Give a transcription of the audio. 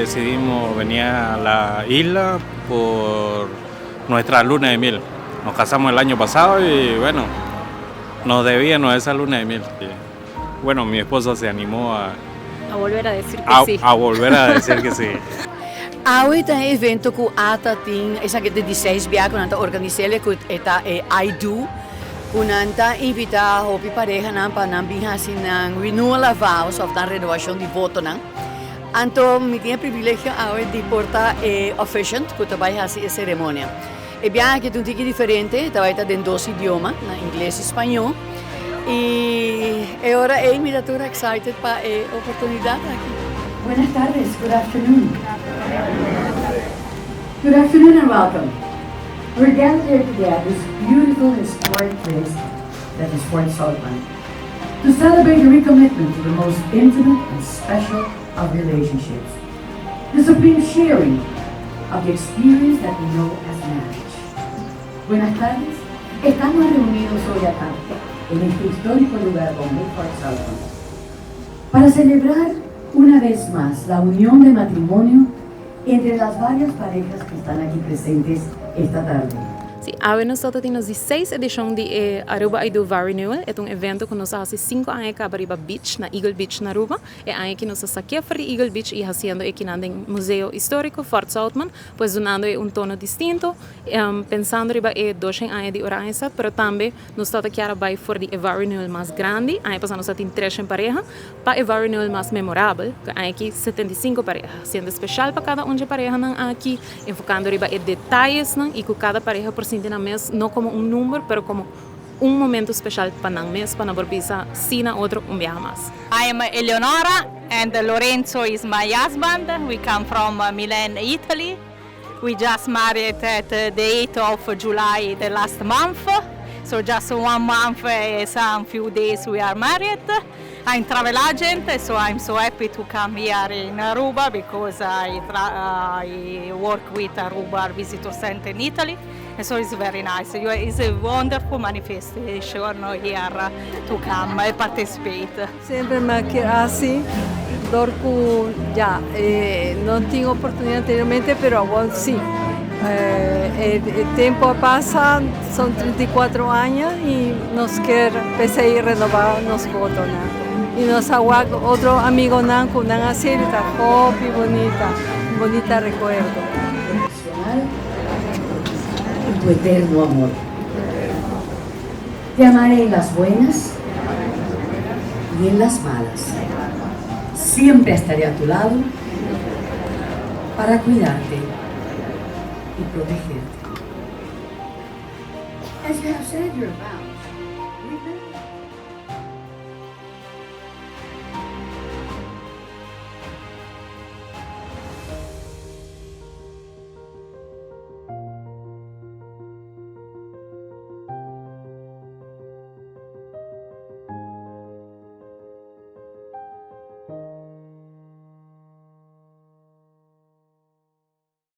decidimos venir a la isla por nuestra luna de miel. Nos casamos el año pasado y bueno, nos debíamos esa luna de miel. Y, bueno, mi esposa se animó a volver a decir que sí. A volver a decir que sí. Aui tem evento que ata tem essa que de 16 biak nanta organizele que eta I do kunanta invita hopi pareja nan pa nan biha sinan renewal of vows of dan renovação de voto nan. Anto mi tinha privilégio aui de portar officiant que trabalha essa cerimônia. E bem que tem tique diferente, trabalha em 12 idiomas, na inglês e espanhol. E agora é me dá toda excited para a oportunidade aqui. Buenas tardes, good afternoon. Good afternoon and welcome. We're gathered here today at this beautiful historic place that is Fort Saltman to celebrate the recommitment to the most intimate and special of relationships, the supreme sharing of the experience that we know as marriage. Buenas tardes, estamos reunidos hoy acá, en este histórico lugar como Fort Saltman, para celebrar una vez más la unión de matrimonio entre las varias parejas que están aquí presentes esta tarde. Sim, nós temos 16 edição de Aruba I Do Renewal. É evento que nós fazemos 5 anos para Aruba Beach, na Eagle Beach, na Aruba. É ano que nós saqueamos para Eagle Beach e fazendo aqui no Museu Histórico Fort Saltman, pois donando tono distinto, pensando em 2 anos de organização, mas também nós estamos aqui para for de Renewal mais grande. Ano passado nós temos 3 parejas, para o Renewal mais memorável, que aqui 75 parejas, sendo especial para cada pareja aqui, enfocando em detalhes e com cada pareja por na mês, não como número, mas como momento especial para nós mês, para não precisar sina outro viaje mais. I am Eleonora and Lorenzo is my husband. We come from Milan, Italy. We just married at the 8th of July the last month. So just 1 month and some few days we are married. I'm travel agent, so I'm so happy to come here in Aruba because I work with Aruba Visitor Center in Italy. And so it's very nice. It's a wonderful manifestation here to come and participate. Sempre me así, dorco ya. No tengo oportunidad anteriormente, pero ahora sí. El tiempo pasa, son 34 años y nos quiere empezar a renovar los votos. Y nos aguarda otro amigo con una así, y bonita recuerdo. Tu eterno amor. Te amaré en las buenas y en las malas. Siempre estaré a tu lado para cuidarte y protegerte. As you have said your vows,